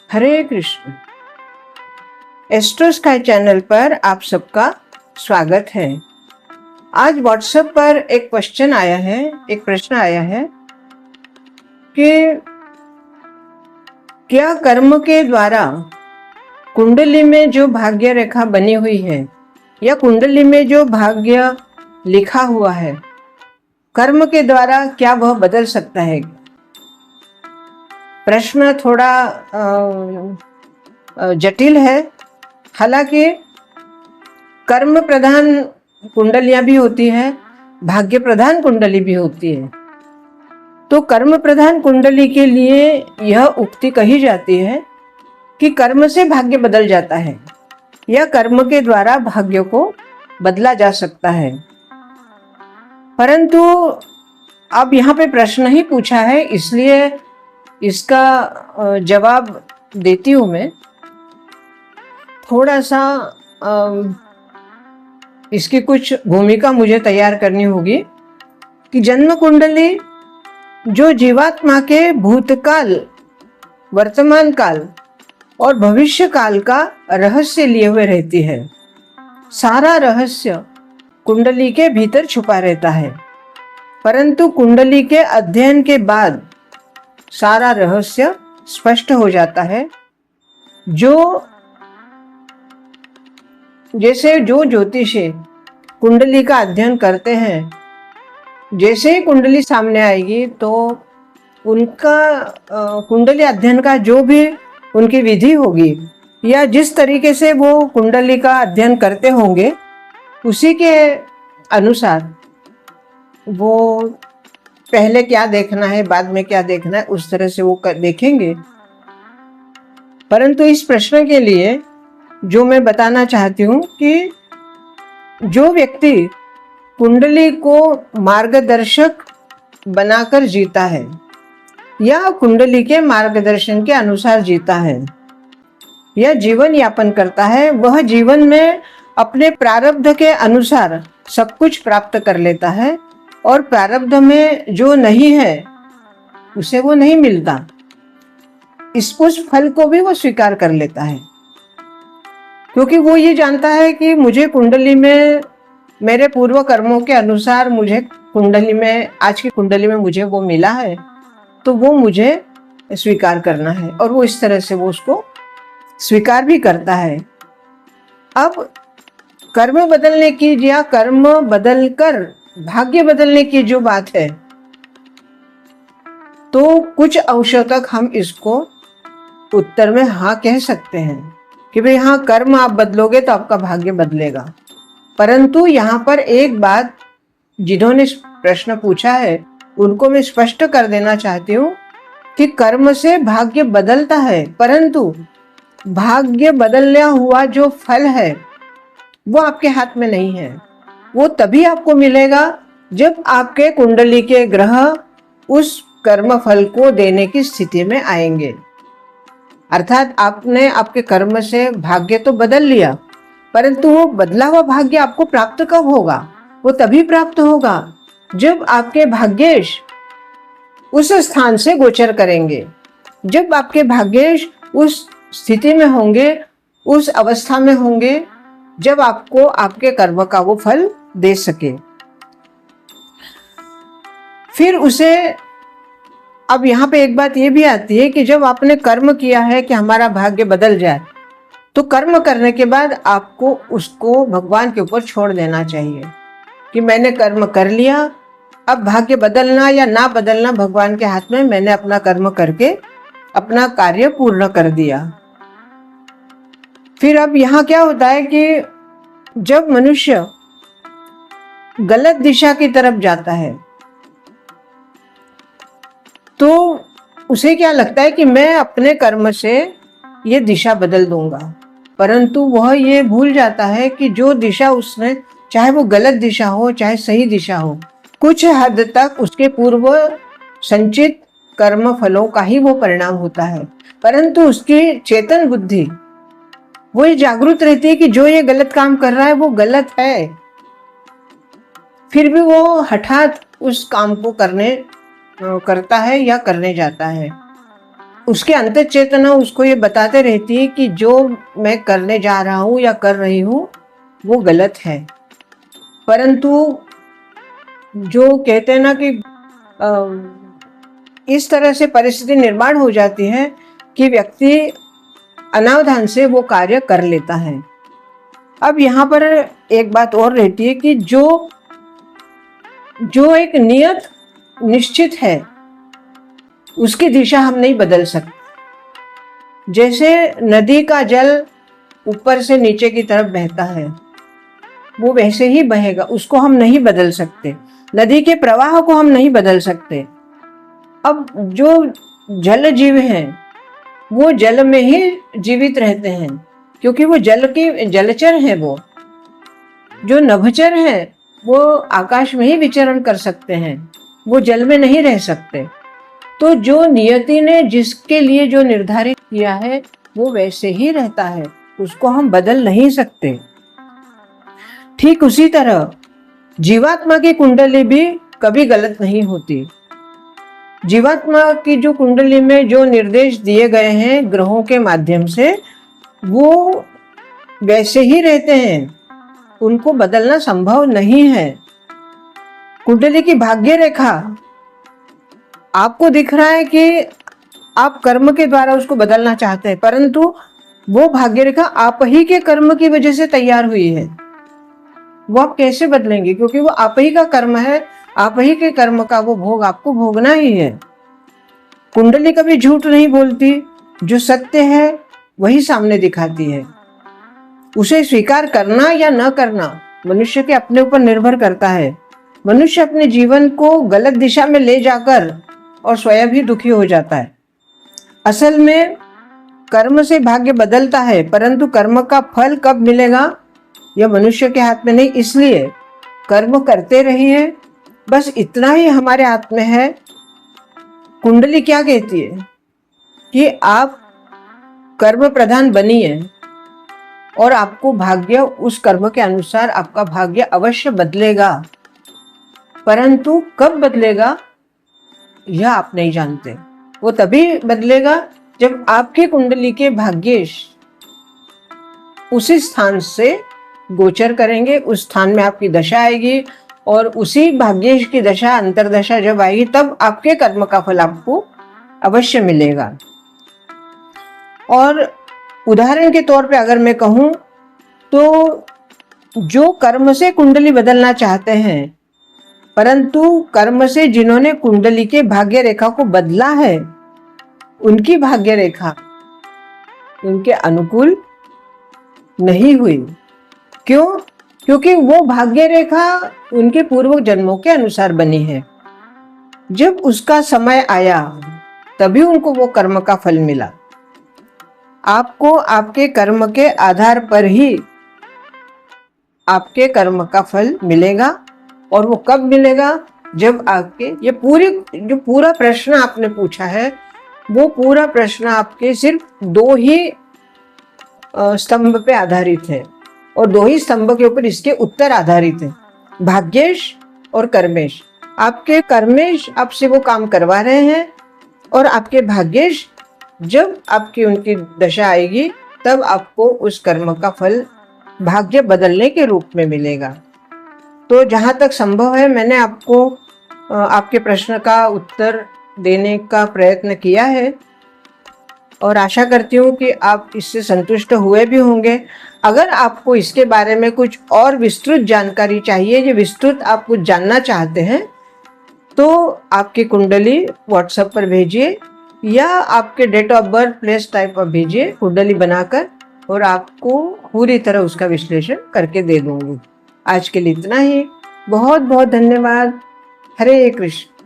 हरे Krishna. Astro sky channel पर आप सबका स्वागत है। आज व्हाट्सएप पर एक प्रश्न आया है कि क्या कर्म के द्वारा कुंडली में जो भाग्य रेखा बनी हुई है या कुंडली में जो भाग्य लिखा हुआ है, कर्म के द्वारा क्या वह बदल सकता है? प्रश्न थोड़ा जटिल है। हालांकि कर्म प्रधान कुंडलियां भी होती है, भाग्य प्रधान कुंडली भी होती है। तो कर्म प्रधान कुंडली के लिए यह उक्ति कही जाती है कि कर्म से भाग्य बदल जाता है या कर्म के द्वारा भाग्य को बदला जा सकता है। परंतु अब यहाँ पे प्रश्न ही पूछा है, इसलिए इसका जवाब देती हूँ मैं। थोड़ा सा इसकी कुछ भूमिका मुझे तैयार करनी होगी कि जन्म कुंडली जो जीवात्मा के भूतकाल, वर्तमान काल और भविष्य काल का रहस्य लिए हुए रहती है। सारा रहस्य कुंडली के भीतर छुपा रहता है, परंतु कुंडली के अध्ययन के बाद सारा रहस्य स्पष्ट हो जाता है। जैसे जो ज्योतिषी कुंडली का अध्ययन करते हैं, जैसे ही कुंडली सामने आएगी तो उनका कुंडली अध्ययन का जो भी उनकी विधि होगी या जिस तरीके से वो कुंडली का अध्ययन करते होंगे, उसी के अनुसार वो पहले क्या देखना है, बाद में क्या देखना है, उस तरह से वो देखेंगे। परंतु इस प्रश्न के लिए जो मैं बताना चाहती हूँ कि जो व्यक्ति कुंडली को मार्गदर्शक बनाकर जीता है या कुंडली के मार्गदर्शन के अनुसार जीता है या जीवन यापन करता है, वह जीवन में अपने प्रारब्ध के अनुसार सब कुछ प्राप्त कर लेता है और प्रारब्ध में जो नहीं है उसे वो नहीं मिलता, उस फल को भी वो स्वीकार कर लेता है, क्योंकि वो ये जानता है कि मुझे कुंडली में मेरे पूर्व कर्मों के अनुसार मुझे कुंडली में, आज की कुंडली में मुझे वो मिला है, तो वो मुझे स्वीकार करना है और वो इस तरह से वो उसको स्वीकार भी करता है। अब कर्म बदलने की या कर्म बदलकर भाग्य बदलने की जो बात है, तो कुछ अंशों तक हम इसको उत्तर में हाँ कह सकते हैं कि भाई हाँ, कर्म आप बदलोगे तो आपका भाग्य बदलेगा। परंतु यहाँ पर एक बात जिन्होंने प्रश्न पूछा है उनको मैं स्पष्ट कर देना चाहती हूँ कि कर्म से भाग्य बदलता है, परंतु भाग्य बदलने हुआ जो फल है वो आपके हाथ में नहीं है। वो तभी आपको मिलेगा जब आपके कुंडली के ग्रह उस कर्म फल को देने की स्थिति में आएंगे। अर्थात आपने आपके कर्म से भाग्य तो बदल लिया, परंतु वो बदला हुआ भाग्य आपको प्राप्त कब होगा? वो तभी प्राप्त होगा जब आपके भाग्येश उस स्थान से गोचर करेंगे, जब आपके भाग्येश उस स्थिति में होंगे, उस अवस्था में होंगे, जब आपको आपके कर्म का वो फल दे सके। फिर उसे, अब यहाँ पे एक बात ये भी आती है कि जब आपने कर्म किया है कि हमारा भाग्य बदल जाए, तो कर्म करने के बाद आपको उसको भगवान के ऊपर छोड़ देना चाहिए कि मैंने कर्म कर लिया, अब भाग्य बदलना या ना बदलना भगवान के हाथ में, मैंने अपना कर्म करके अपना कार्य पूर्ण कर दिया। फिर अब यहाँ क्या होता है कि जब मनुष्य गलत दिशा की तरफ जाता है तो उसे क्या लगता है कि मैं अपने कर्म से ये दिशा बदल दूंगा, परंतु वह ये भूल जाता है कि जो दिशा उसने, चाहे वो गलत दिशा हो चाहे सही दिशा हो, कुछ हद तक उसके पूर्व संचित कर्म फलों का ही वो परिणाम होता है। परंतु उसकी चेतन बुद्धि वो ये जागरूक रहती है कि जो ये गलत काम कर रहा है वो गलत है, फिर भी वो हठात उस काम को करता है या करने जाता है। उसके अंतर चेतना उसको ये बताते रहती है कि जो मैं करने जा रहा हूँ या कर रही हूँ वो गलत है। परंतु जो कहते हैं ना कि इस तरह से परिस्थिति निर्माण हो जाती है कि व्यक्ति अनावधान से वो कार्य कर लेता है। अब यहाँ पर एक बात और रहती है कि जो एक नियत निश्चित है उसकी दिशा हम नहीं बदल सकते। जैसे नदी का जल ऊपर से नीचे की तरफ बहता है वो वैसे ही बहेगा, उसको हम नहीं बदल सकते। नदी के प्रवाह को हम नहीं बदल सकते। अब जो जल जीव हैं वो जल में ही जीवित रहते हैं क्योंकि वो जलचर हैं। वो जो नभचर हैं वो आकाश में ही विचरण कर सकते हैं, वो जल में नहीं रह सकते। तो जो नियति ने जिसके लिए जो निर्धारित किया है वो वैसे ही रहता है, उसको हम बदल नहीं सकते। ठीक उसी तरह जीवात्मा की कुंडली भी कभी गलत नहीं होती। जीवात्मा की जो कुंडली में जो निर्देश दिए गए हैं ग्रहों के माध्यम से वो वैसे ही रहते हैं, उनको बदलना संभव नहीं है। कुंडली की भाग्य रेखा आपको दिख रहा है कि आप कर्म के द्वारा उसको बदलना चाहते हैं, परंतु वो भाग्य रेखा आप ही के कर्म की वजह से तैयार हुई है। वो आप कैसे बदलेंगे? क्योंकि वो आप ही का कर्म है, आप ही के कर्म का वो भोग आपको भोगना ही है। कुंडली कभी झूठ नहीं बोलती, जो सत्य है वही सामने दिखाती है। उसे स्वीकार करना या न करना मनुष्य के अपने ऊपर निर्भर करता है। मनुष्य अपने जीवन को गलत दिशा में ले जाकर और स्वयं ही दुखी हो जाता है। असल में कर्म से भाग्य बदलता है, परंतु कर्म का फल कब मिलेगा यह मनुष्य के हाथ में नहीं। इसलिए कर्म करते रहिए, बस इतना ही हमारे हाथ में है। कुंडली क्या कहती है कि आप कर्म प्रधान बनिए और आपको भाग्य उस कर्म के अनुसार आपका भाग्य अवश्य बदलेगा, परंतु कब बदलेगा यह आप नहीं जानते। वो तभी बदलेगा जब आपकी कुंडली के भाग्येश उसी स्थान से गोचर करेंगे, उस स्थान में आपकी दशा आएगी और उसी भाग्येश की दशा अंतरदशा जब आएगी तब आपके कर्म का फल आपको अवश्य मिलेगा। और उदाहरण के तौर पे अगर मैं कहूँ तो जो कर्म से कुंडली बदलना चाहते हैं, परंतु कर्म से जिन्होंने कुंडली के भाग्य रेखा को बदला है, उनकी भाग्य रेखा उनके अनुकूल नहीं हुई। क्यों? क्योंकि वो भाग्य रेखा उनके पूर्व जन्मों के अनुसार बनी है। जब उसका समय आया तभी उनको वो कर्म का फल मिला। आपको आपके कर्म के आधार पर ही आपके कर्म का फल मिलेगा। और वो कब मिलेगा? जब आपके ये पूरा प्रश्न आपने पूछा है, वो पूरा प्रश्न आपके सिर्फ दो ही स्तंभ पे आधारित है और दो ही स्तंभ के ऊपर इसके उत्तर आधारित है, भाग्येश और कर्मेश। आपके कर्मेश आपसे वो काम करवा रहे हैं और आपके भाग्येश जब आपकी उनकी दशा आएगी तब आपको उस कर्म का फल भाग्य बदलने के रूप में मिलेगा। तो जहाँ तक संभव है मैंने आपको आपके प्रश्न का उत्तर देने का प्रयत्न किया है और आशा करती हूँ कि आप इससे संतुष्ट हुए भी होंगे। अगर आपको इसके बारे में कुछ और विस्तृत जानकारी चाहिए, जो विस्तृत आप कुछ जानना चाहते हैं, तो आपकी कुंडली व्हाट्सएप पर भेजिए या आपके date of birth place type पर भेजिए कुंडली बनाकर, और आपको पूरी तरह उसका विश्लेषण करके दे दूंगी। आज के लिए इतना ही। बहुत बहुत धन्यवाद। हरे कृष्ण।